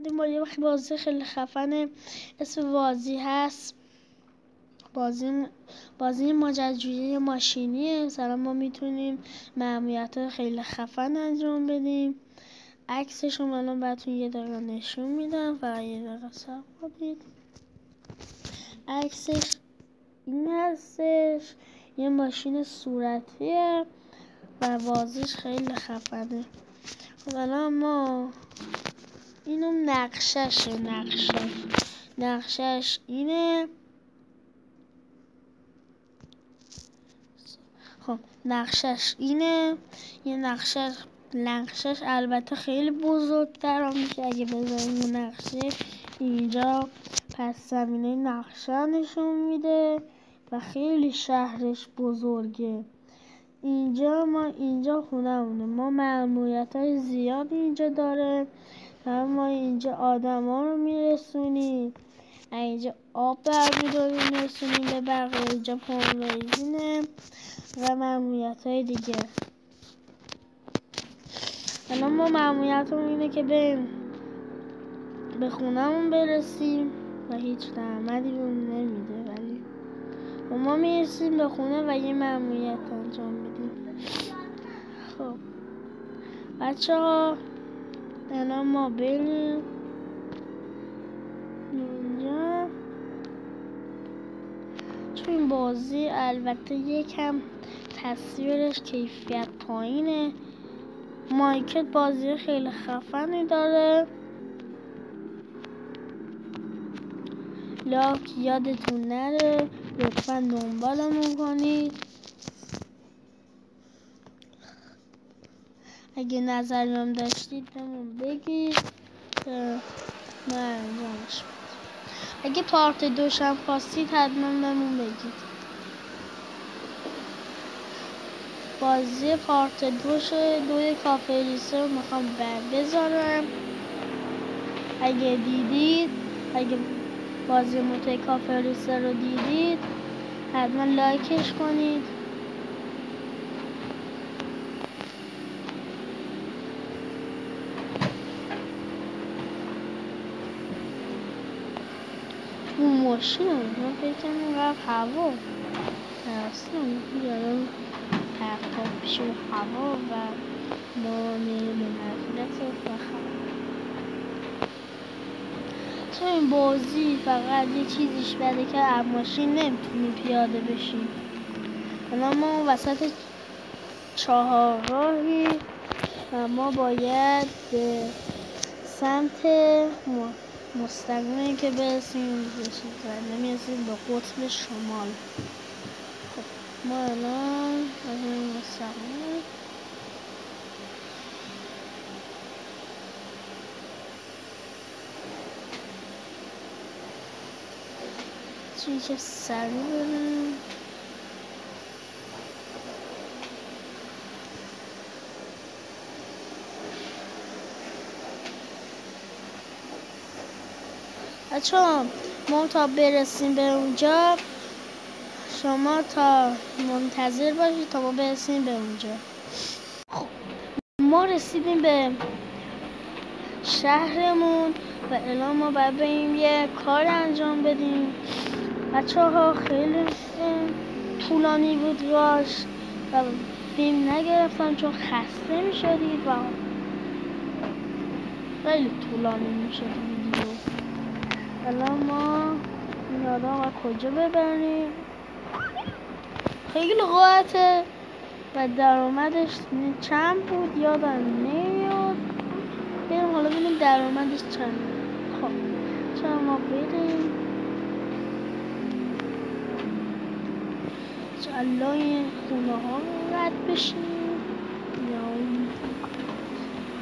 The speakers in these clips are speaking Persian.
اومدیم با یه بازی خیلی خفن اسم بازی هست بازی ماجراجویی ماشینیه. مثلا ما میتونیم مأموریت خیلی خفن انجام بدیم. عکسش رو الان براتون یه دقیقه نشون میدم و یه دقیقه صبر کنید. عکسش این هستش، یه ماشین صورتیه و بازیش خیلی خفنه. الان ما اینو نقشش اینه. خب نقشش اینه. یه نقشش البته خیلی بزرگتر میشه اگه بذاریم اون نقشه اینجا. پس زمینه نقشه نشون میده و خیلی شهرش بزرگه. اینجا خونمونه. ما مأموریت‌های زیادی اینجا داره. ما اینجا آدما رو میرسونیم، اینجا آب برمی‌داریم میرسونیم به بقیه، اینجا پمپ‌ریزینه و مأموریت‌های دیگه. الان ما مأموریتمون اینه که به خونمون برسیم و هیچ درآمدی بهمون نمیده، ولی ما میرسیم به خونه و یه مأموریت انجام میدیم. خب بچه‌ها الان ما بریم اینجا. چون این بازی البته یکم تصویرش کیفیت پایینه. مایکت بازی خیلی خفنی داره. لاک یادتون نره لطفا دنبالمون کنید. اگه نظری هم داشتید بهمون بگید که ما انجامش بدیم. اگه پارت 2 هم خواستید حتما بهمون بگید. بازی پارت 2 کافه ریسه رو میخوام بذارم. اگه بازی موتور کافه ریسه رو دیدید حتما لایکش کنید. اون ماشین من فکر کنم رفت هوا اصلا بیارم پرتاب بشه هوا و ما میریم به مدرسه و چون این بازی فقط یه چیزیش بده که از ماشین نمیتونی پیاده بشیم. الان ما وسط چهارراهی و ما باید به سمت مستقیمی که برسیم نمیرسیم به قطب شمال. خب ما الان از این مستقیم چیزی سریع بریم. بچه‌ها ما تا برسیم به اونجا شما تا منتظر باشید تا ما برسیم به اونجا. خب ما رسیدیم به شهرمون و الان ما باید بریم یه کار انجام بدیم. بچه‌ها خیلی طولانی بود راش و فیلم نگرفتم چون خسته میشدید و خیلی طولانی میشد ویدیو. الان ما این آدم رو کجا ببریم؟ خیلی راحته و درآمدش چند بود یادم نمیاد. بریم حالا ببینیم درآمدش چند. خب چرا ما بریم جلوی خونه ها رد بشیم یا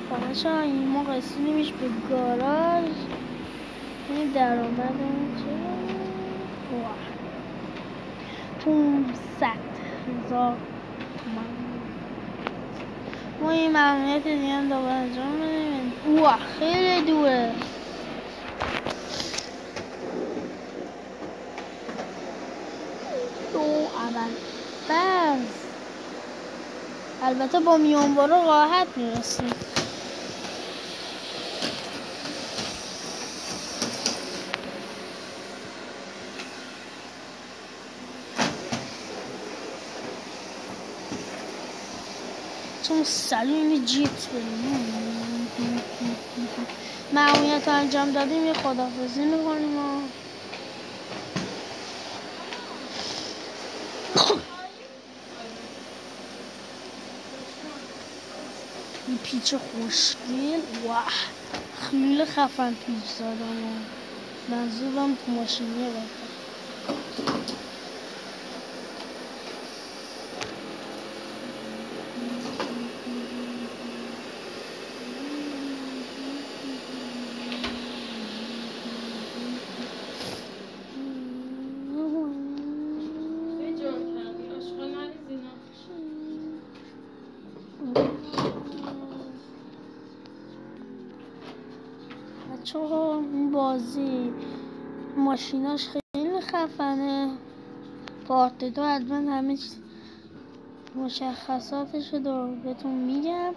خواهشا این ما رسیدیمش به گاراژ. این درآمد چه؟ 500,000 ما این مأموریت دیگه هم دوباره انجام بدیم. خیلی دوره. اول البته با میانبارو راحت میرسیم. مستقیم جیت بریم. مأموریت انجام دادیم یه خداحافظی میکنیم و این پیچ خوشگل واه خیلی خفن پیچ زدم و منظورم تو ماشینیه بکن. بچه‌ها این بازی ماشیناش خیلی خفنه. پارت 2 حتما همه مشخصاتش رو بهتون میگم.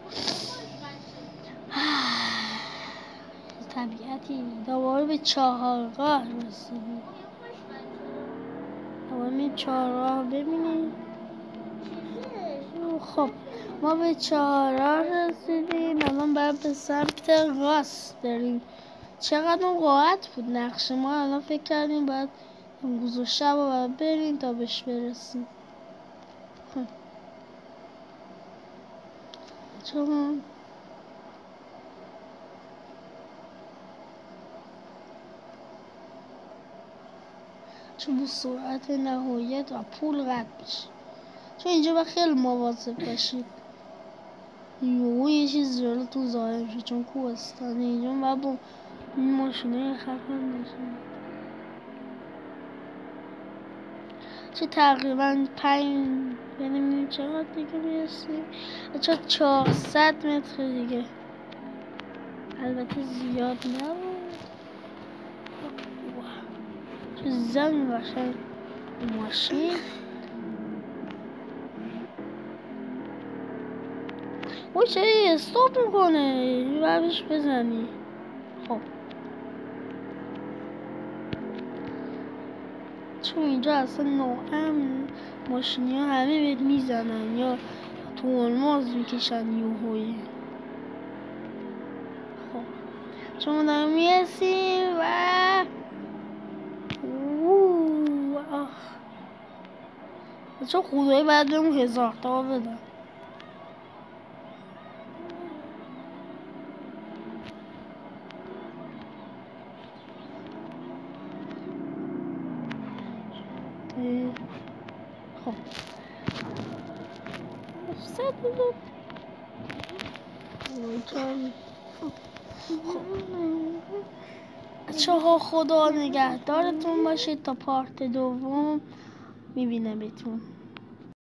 طبیعتی دوباره به چهارراه رسیدیم. دوباره می چهارراه ببینیم. خب ما به چهارراه رسیدیم. الان باید به سمت راست بریم. چقدر راحت بود نقش ما. الان فکر کردیم باید امروز و شب رو باید بریم تا بهش برسیم. چون به سرعت نهایت و پول رد بشه. چون اینجا باید خیلی مواظب باشید. یه چیز جلوتون ظاهر میشه چون کوهستانه. اینجا باید با این ماشینه خفن باشید. چه تقریبا 5 ببینیم چقدر دیگه میرسیم. چه 400 متر دیگه. البته زیاد نبود. چه زمین باشه ماشین. اوه چه استاپ میکنه روش بزنی. خب چون اینجا اصلا ناامن ماشینی ها همه بهت میزنن یا تو الماز میکشن یوهویی. خب چون دارم میرسیم و چون خدایی باید بهمون 1000 تا بدن. خب بچه‌ها خدا نگهدارتون باشید تا پارت دوم میبینم بهتون.